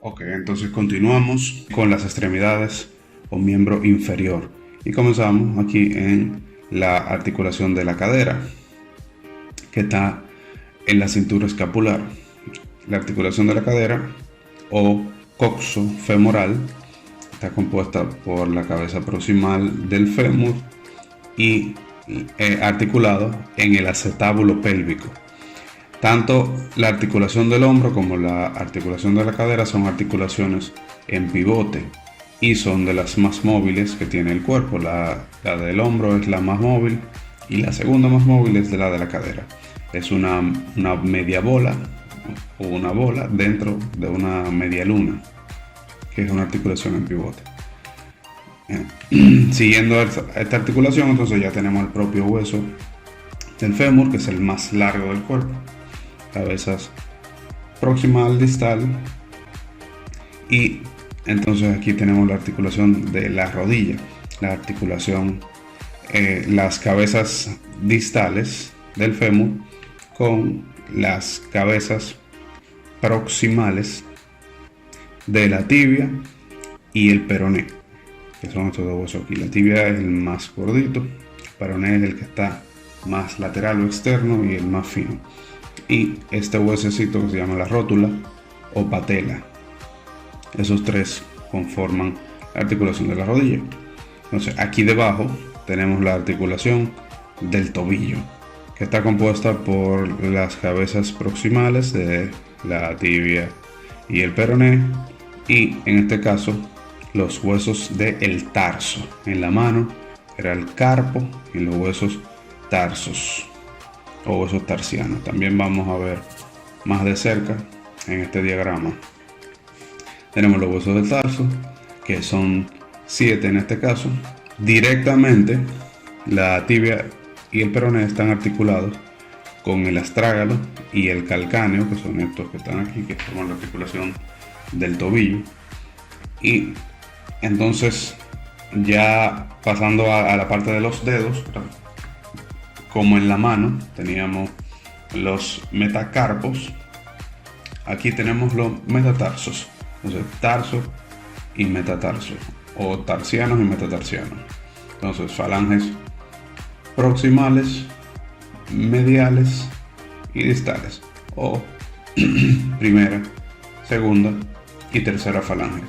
Ok, entonces continuamos con las extremidades o miembro inferior y comenzamos aquí en la articulación de la cadera que está en la cintura escapular. La articulación de la cadera o coxo femoral está compuesta por la cabeza proximal del fémur y articulado en el acetábulo pélvico. Tanto la articulación del hombro como la articulación de la cadera son articulaciones en pivote y son de las más móviles que tiene el cuerpo. La del hombro es la más móvil y la segunda más móvil es la de la cadera. Es una media bola o una bola dentro de una media luna, que es una articulación en pivote. Siguiendo esta articulación, entonces ya tenemos el propio hueso del fémur, que es el más largo del cuerpo. Cabezas proximal, distal, y entonces aquí tenemos la articulación de la rodilla, la articulación, las cabezas distales del fémur con las cabezas proximales de la tibia y el peroné, que son estos dos huesos aquí. La tibia es el más gordito, el peroné es el que está más lateral o externo y el más fino. Y este huesecito que se llama la rótula o patela. Esos tres conforman la articulación de la rodilla. Entonces aquí debajo tenemos la articulación del tobillo, que está compuesta por las cabezas proximales de la tibia y el peroné, y en este caso los huesos del tarso. En la mano era el carpo y los huesos tarsos o huesos tarsianos. También vamos a ver más de cerca en este diagrama. Tenemos los huesos del tarso, que son 7 en este caso. Directamente la tibia y el peroné están articulados con el astrágalo y el calcáneo, que son estos que están aquí, que forman la articulación del tobillo. Y entonces, ya pasando a la parte de los dedos, como en la mano teníamos los metacarpos, aquí tenemos los metatarsos. Entonces, tarso y metatarso, o tarsianos y metatarsianos. Entonces, falanges proximales, mediales y distales, o primera, segunda y tercera falange.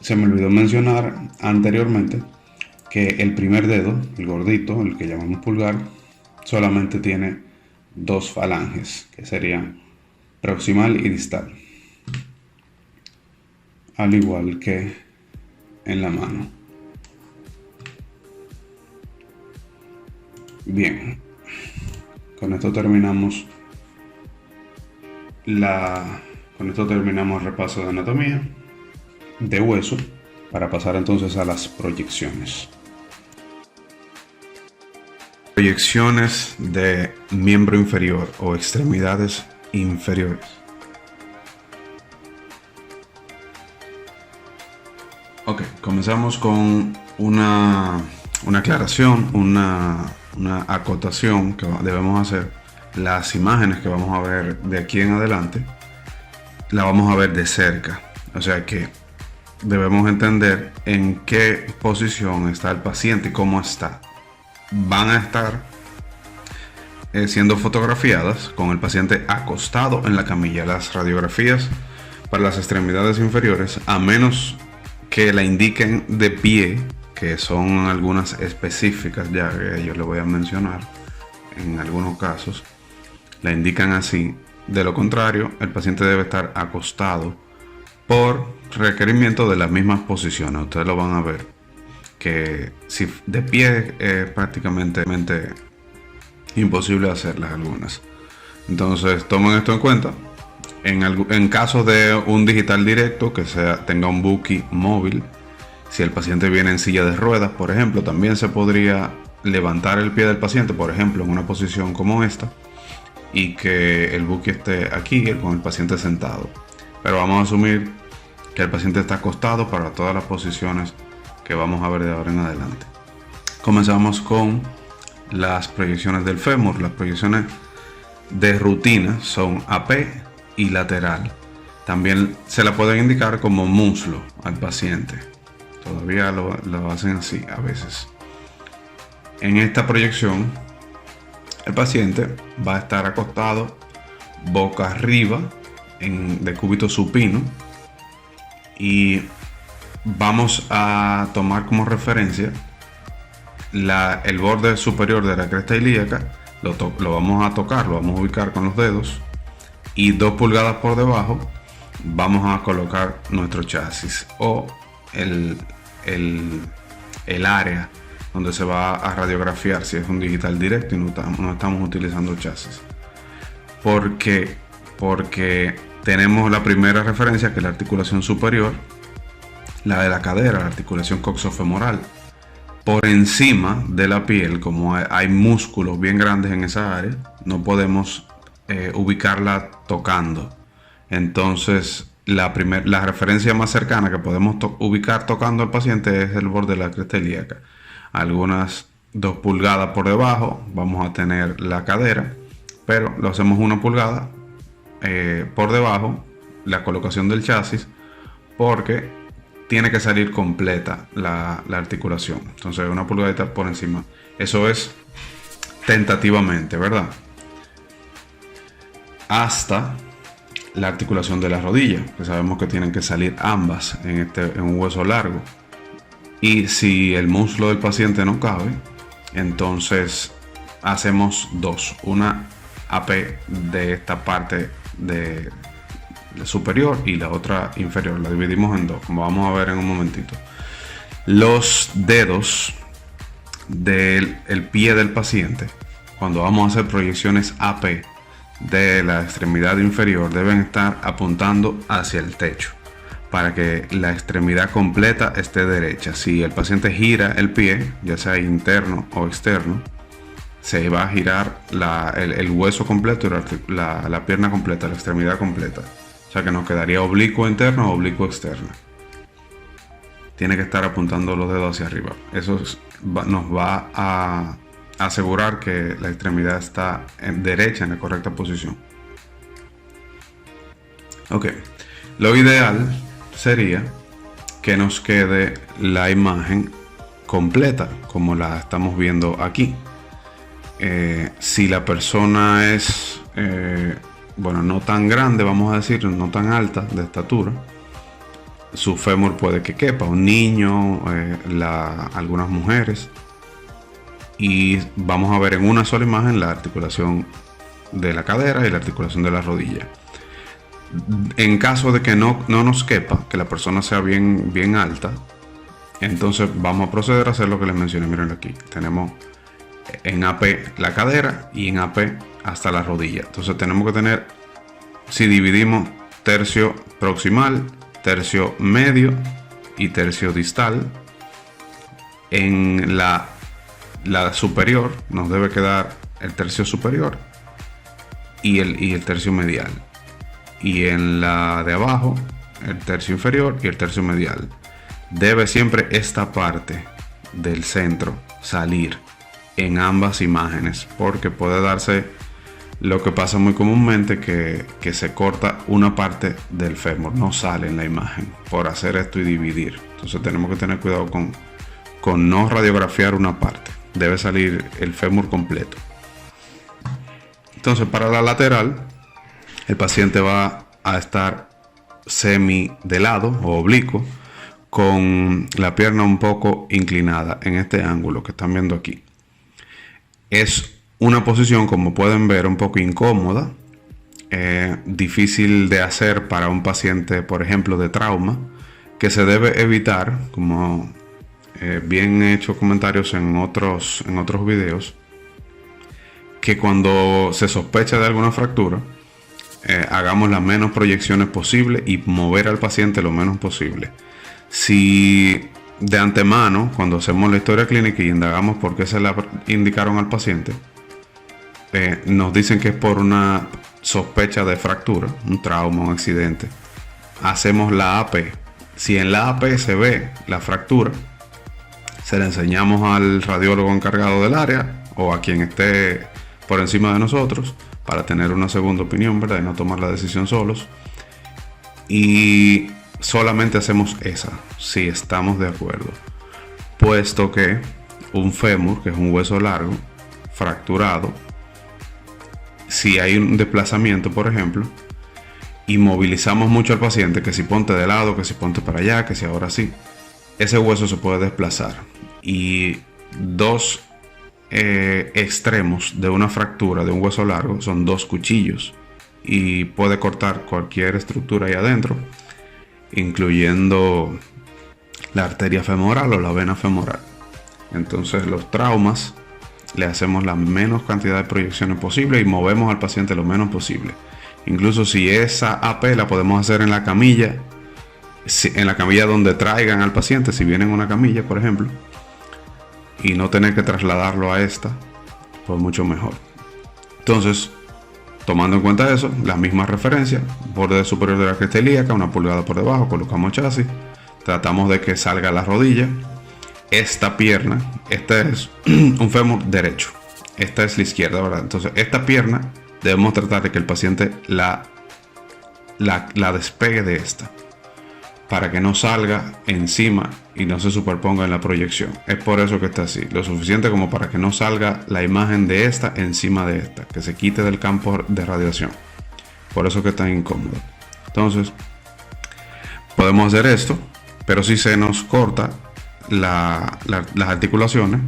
Se me olvidó mencionar anteriormente que el primer dedo, el gordito, el que llamamos pulgar, solamente tiene dos falanges, que serían proximal y distal, al igual que en la mano. Bien, con esto terminamos el repaso de anatomía de hueso, para pasar entonces a las proyecciones. Proyecciones de miembro inferior o extremidades inferiores. Ok, comenzamos con una aclaración, una acotación que debemos hacer. Las imágenes que vamos a ver de aquí en adelante, la vamos a ver de cerca. O sea que debemos entender en qué posición está el paciente y cómo está. Van a estar siendo fotografiadas con el paciente acostado en la camilla. Las radiografías para las extremidades inferiores, a menos que la indiquen de pie, que son algunas específicas ya que yo les voy a mencionar, en algunos casos la indican así. De lo contrario, el paciente debe estar acostado por requerimiento de las mismas posiciones. Ustedes lo van a ver que si de pie es prácticamente imposible hacerlas algunas. Entonces tomen esto en cuenta. En caso de un digital directo que tenga un Buki móvil, si el paciente viene en silla de ruedas, por ejemplo, también se podría levantar el pie del paciente, por ejemplo, en una posición como esta, y que el Buki esté aquí con el paciente sentado. Pero vamos a asumir que el paciente está acostado para todas las posiciones que vamos a ver de ahora en adelante. Comenzamos con las proyecciones del fémur. Las proyecciones de rutina son AP y lateral. También se la pueden indicar como muslo al paciente. Todavía lo hacen así a veces. En esta proyección, el paciente va a estar acostado boca arriba en decúbito supino, y vamos a tomar como referencia el borde superior de la cresta ilíaca. Lo vamos a tocar, lo vamos a ubicar con los dedos, y 2 pulgadas por debajo vamos a colocar nuestro chasis o el área donde se va a radiografiar si es un digital directo y no estamos utilizando chasis. Porque tenemos la primera referencia, que es la articulación superior, la de la cadera, la articulación coxofemoral. Por encima de la piel, como hay músculos bien grandes en esa área, no podemos ubicarla tocando. Entonces, la referencia más cercana que podemos ubicar tocando al paciente es el borde de la cresta ilíaca. Algunas 2 pulgadas por debajo vamos a tener la cadera, pero lo hacemos 1 pulgada por debajo la colocación del chasis, porque tiene que salir completa la articulación. Entonces 1 pulgadita por encima. Eso es tentativamente, ¿verdad? Hasta la articulación de la rodilla, que sabemos que tienen que salir ambas en un hueso largo. Y si el muslo del paciente no cabe, entonces hacemos 2. Una AP de esta parte de superior y la otra inferior. La dividimos en 2, como vamos a ver en un momentito. Los dedos del pie del paciente, cuando vamos a hacer proyecciones AP de la extremidad inferior, deben estar apuntando hacia el techo para que la extremidad completa esté derecha. Si el paciente gira el pie, ya sea interno o externo, se va a girar el hueso completo y la pierna completa, la extremidad completa. O sea que nos quedaría oblicuo interno o oblicuo externo. Tiene que estar apuntando los dedos hacia arriba. Eso nos va a asegurar que la extremidad está derecha, en la correcta posición. Ok, lo ideal sería que nos quede la imagen completa como la estamos viendo aquí. Si la persona es no tan grande, vamos a decir, no tan alta de estatura, su fémur puede que quepa, un niño, algunas mujeres, y vamos a ver en una sola imagen la articulación de la cadera y la articulación de la rodilla. En caso de que no nos quepa, que la persona sea bien alta, entonces vamos a proceder a hacer lo que les mencioné. Miren aquí, tenemos en AP la cadera y en AP hasta la rodilla. Entonces tenemos que tener, si dividimos tercio proximal, tercio medio y tercio distal, en la superior nos debe quedar el tercio superior y el tercio medial, y en la de abajo el tercio inferior y el tercio medial. Debe siempre esta parte del centro salir en ambas imágenes, porque puede darse lo que pasa muy comúnmente, que se corta una parte del fémur, no sale en la imagen por hacer esto y dividir. Entonces tenemos que tener cuidado con no radiografiar una parte. Debe salir el fémur completo. Entonces, para la lateral, el paciente va a estar semi de lado o oblicuo, con la pierna un poco inclinada en este ángulo que están viendo aquí. Es una posición, como pueden ver, un poco incómoda, difícil de hacer para un paciente, por ejemplo, de trauma, que se debe evitar, como bien he hecho comentarios en otros videos, que cuando se sospecha de alguna fractura, hagamos las menos proyecciones posible y mover al paciente lo menos posible. Si de antemano, cuando hacemos la historia clínica y indagamos por qué se la indicaron al paciente, nos dicen que es por una sospecha de fractura, un trauma, un accidente, hacemos la AP. Si en la AP se ve la fractura, se le enseñamos al radiólogo encargado del área o a quien esté por encima de nosotros para tener una segunda opinión, ¿verdad? Y no tomar la decisión solos. Y solamente hacemos esa, si estamos de acuerdo. Puesto que un fémur, que es un hueso largo, fracturado, si hay un desplazamiento, por ejemplo, y movilizamos mucho al paciente, que si ponte de lado, que si ponte para allá, que si ahora sí, ese hueso se puede desplazar. Y dos extremos de una fractura de un hueso largo son dos cuchillos y puede cortar cualquier estructura ahí adentro, incluyendo la arteria femoral o la vena femoral. Entonces los traumas le hacemos la menos cantidad de proyecciones posible y movemos al paciente lo menos posible. Incluso si esa AP la podemos hacer en la camilla, en la camilla donde traigan al paciente, si viene en una camilla, por ejemplo, y no tener que trasladarlo a esta, pues mucho mejor. Entonces, tomando en cuenta eso, las mismas referencias, borde superior de la cresta ilíaca, 1 pulgada por debajo, colocamos chasis, tratamos de que salga la rodilla. Esta pierna, este es un fémur derecho, esta es la izquierda, ¿verdad? Entonces, esta pierna debemos tratar de que el paciente la despegue de esta, para que no salga encima y no se superponga en la proyección. Es por eso que está así, lo suficiente como para que no salga la imagen de esta encima de esta, que se quite del campo de radiación. Por eso que está incómodo. Entonces, podemos hacer esto, pero si se nos corta las articulaciones,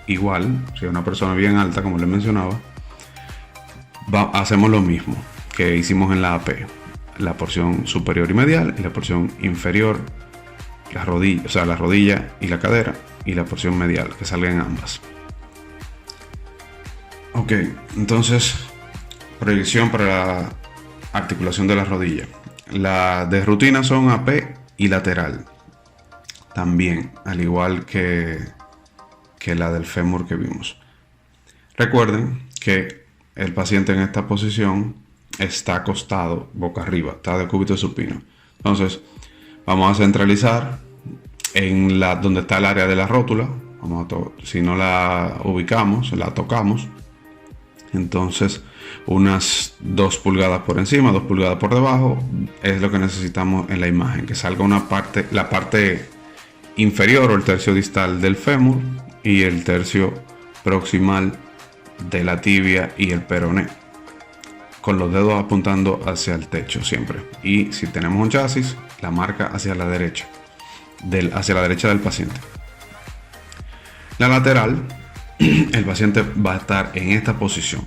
igual, si es una persona bien alta, como les mencionaba, hacemos lo mismo que hicimos en la AP. La porción superior y medial y la porción inferior, la rodilla y la cadera, y la porción medial, que salgan ambas. Ok, entonces proyección para la articulación de la rodilla. La de rutina son AP y lateral, también, al igual que la del fémur que vimos. Recuerden que el paciente en esta posición está acostado boca arriba, está de cúbito supino. Entonces vamos a centralizar en donde está el área de la rótula. Si no la ubicamos, la tocamos. Entonces unas 2 pulgadas por encima, 2 pulgadas por debajo es lo que necesitamos en la imagen, que salga la parte inferior o el tercio distal del fémur y el tercio proximal de la tibia y el peroné, con los dedos apuntando hacia el techo siempre. Y si tenemos un chasis, la marca hacia la derecha, hacia la derecha del paciente. La lateral, el paciente va a estar en esta posición.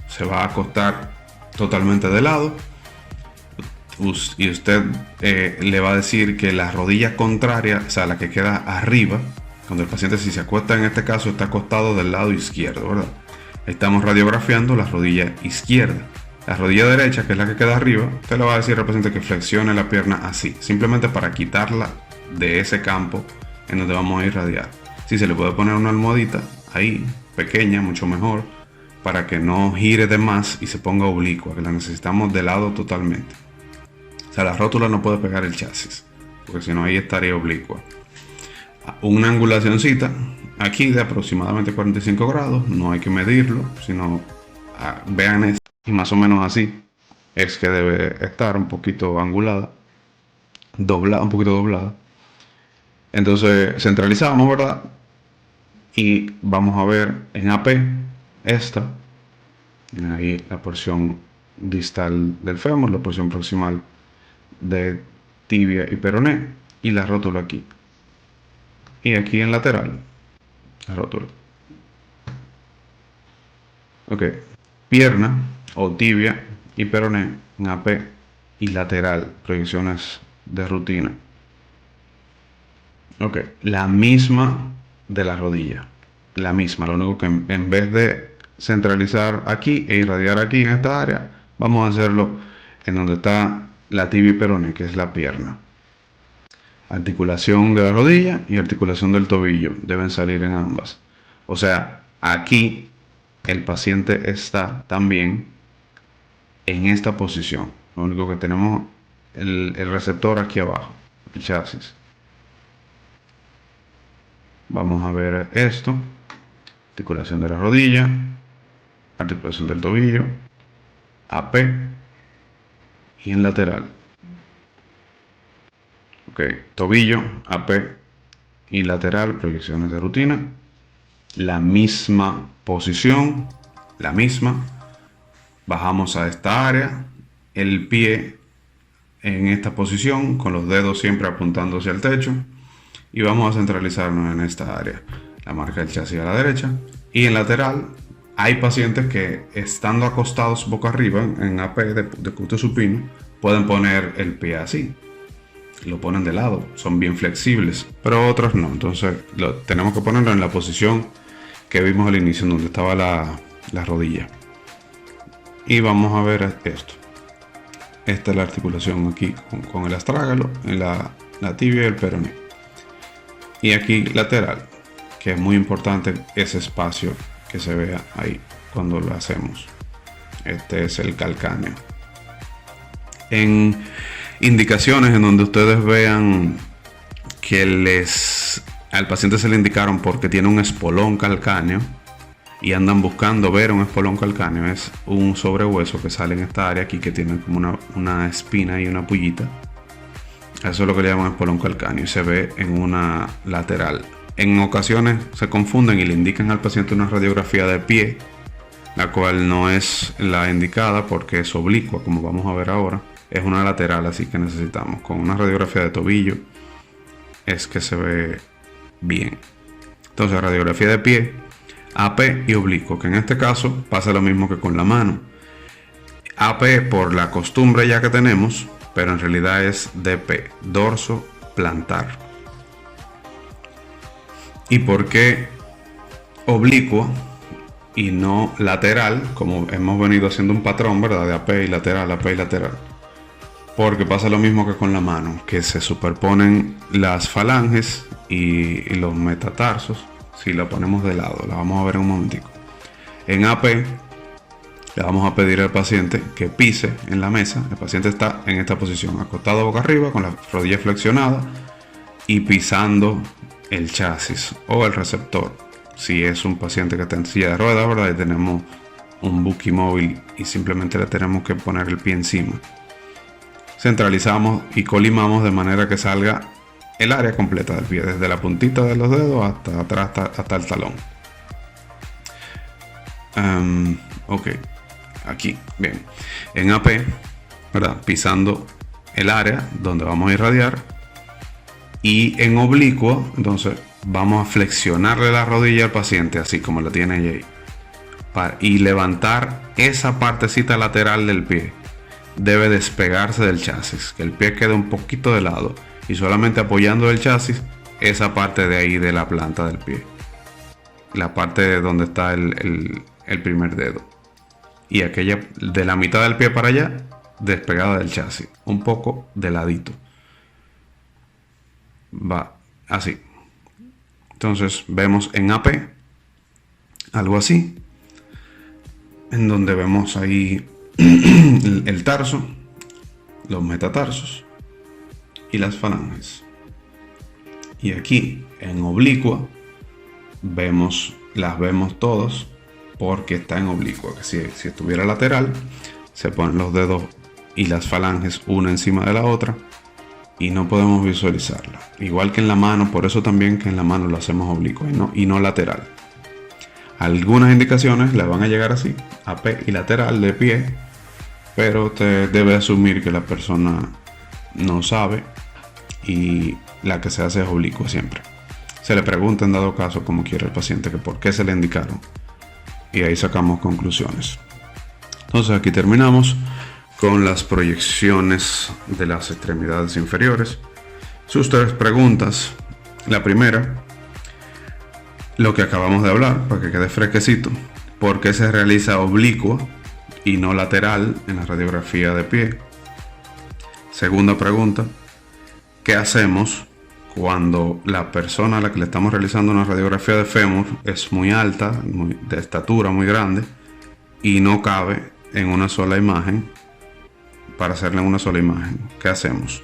Se va a acostar totalmente de lado. Y usted le va a decir que la rodilla contraria, o sea, la que queda arriba, cuando el paciente, si se acuesta en este caso, está acostado del lado izquierdo, ¿verdad? Estamos radiografiando la rodilla izquierda. La rodilla derecha, que es la que queda arriba, usted le va a decir al paciente que flexione la pierna así, simplemente para quitarla de ese campo en donde vamos a irradiar. Si se le puede poner una almohadita ahí, pequeña, mucho mejor, para que no gire de más y se ponga oblicua, que la necesitamos de lado totalmente. O sea, la rótula no puede pegar el chasis, porque si no ahí estaría oblicua. Una angulacioncita aquí de aproximadamente 45 grados, no hay que medirlo, sino vean esto, y más o menos así es que debe estar un poquito angulada, un poquito doblada. Entonces centralizamos, ¿verdad? Y vamos a ver en AP esta, ahí la porción distal del fémur, la porción proximal de tibia y peroné, y la rótula aquí. Y aquí en lateral, la rótula. Ok, pierna o tibia y peroné en AP y lateral, proyecciones de rutina. Ok, la misma de la rodilla, la misma, lo único que en vez de centralizar aquí e irradiar aquí en esta área, vamos a hacerlo en donde está la tibia y peroné, que es la pierna. Articulación de la rodilla y articulación del tobillo deben salir en ambas. O sea, aquí el paciente está también en esta posición. Lo único que tenemos el receptor aquí abajo, el chasis. Vamos a ver esto. Articulación de la rodilla, articulación del tobillo, AP y en lateral. Ok, tobillo, AP y lateral, proyecciones de rutina. La misma posición, la misma. Bajamos a esta área, el pie en esta posición, con los dedos siempre apuntando hacia el techo. Y vamos a centralizarnos en esta área. La marca del chasis a la derecha. Y en lateral, hay pacientes que estando acostados boca arriba, en AP de cuto supino, pueden poner el pie así. Lo ponen de lado, son bien flexibles, pero otros no. Entonces tenemos que ponerlo en la posición que vimos al inicio, en donde estaba la rodilla. Y vamos a ver esto. Esta es la articulación aquí con el astrágalo, en la tibia y el peroné. Y aquí lateral, que es muy importante ese espacio que se vea ahí cuando lo hacemos. Este es el calcáneo. En indicaciones en donde ustedes vean que al paciente se le indicaron porque tiene un espolón calcáneo y andan buscando ver un espolón calcáneo, es un sobrehueso que sale en esta área aquí, que tiene como una espina y una pullita. Eso es lo que le llaman espolón calcáneo y se ve en una lateral. En ocasiones se confunden y le indican al paciente una radiografía de pie, la cual no es la indicada porque es oblicua, como vamos a ver ahora. Es una lateral, así que necesitamos con una radiografía de tobillo es que se ve bien. Entonces, radiografía de pie, AP y oblicuo, que en este caso pasa lo mismo que con la mano. AP por la costumbre ya que tenemos, pero en realidad es DP, dorso plantar. ¿Y por qué oblicuo y no lateral? Como hemos venido haciendo un patrón, ¿verdad? De AP y lateral, AP y lateral. Porque pasa lo mismo que con la mano, que se superponen las falanges y los metatarsos si la ponemos de lado. La vamos a ver en un momentico. En AP le vamos a pedir al paciente que pise en la mesa. El paciente está en esta posición, acostado boca arriba, con la rodilla flexionada y pisando el chasis o el receptor. Si es un paciente que está en silla de ruedas, ¿verdad? Y tenemos un buki móvil y simplemente le tenemos que poner el pie encima. Centralizamos y colimamos de manera que salga el área completa del pie, desde la puntita de los dedos hasta atrás, hasta el talón. Ok, aquí, bien. En AP, ¿verdad? Pisando el área donde vamos a irradiar. Y en oblicuo, entonces vamos a flexionarle la rodilla al paciente, así como la tiene ahí. Y levantar esa partecita lateral del pie. Debe despegarse del chasis, que el pie quede un poquito de lado y solamente apoyando el chasis esa parte de ahí de la planta del pie, la parte de donde está el primer dedo, y aquella de la mitad del pie para allá despegada del chasis, un poco de ladito, va así. Entonces vemos en AP algo así, en donde vemos ahí el tarso, los metatarsos y las falanges. Y aquí en oblicua las vemos todos porque está en oblicua, que si estuviera lateral se ponen los dedos y las falanges una encima de la otra y no podemos visualizarla, igual que en la mano. Por eso también que en la mano lo hacemos oblicua y no lateral. Algunas indicaciones le van a llegar así, AP y lateral de pie, pero usted debe asumir que la persona no sabe y la que se hace es oblicua siempre. Se le pregunta en dado caso, como quiere el paciente, que por qué se le indicaron, y ahí sacamos conclusiones. Entonces aquí terminamos con las proyecciones de las extremidades inferiores. Sus tres preguntas. La primera, lo que acabamos de hablar, para que quede fresquecito: ¿por qué se realiza oblicua y no lateral en la radiografía de pie? Segunda pregunta, ¿qué hacemos cuando la persona a la que le estamos realizando una radiografía de fémur es muy alta, de estatura muy grande, y no cabe en una sola imagen, para hacerle una sola imagen? ¿Qué hacemos?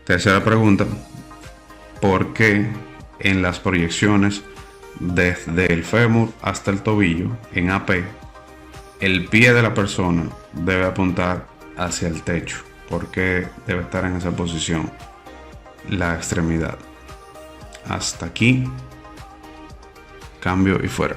Tercera pregunta, ¿por qué en las proyecciones desde el fémur hasta el tobillo en AP el pie de la persona debe apuntar hacia el techo? ¿Por qué debe estar en esa posición? la extremidad. Hasta aquí. Cambio y fuera.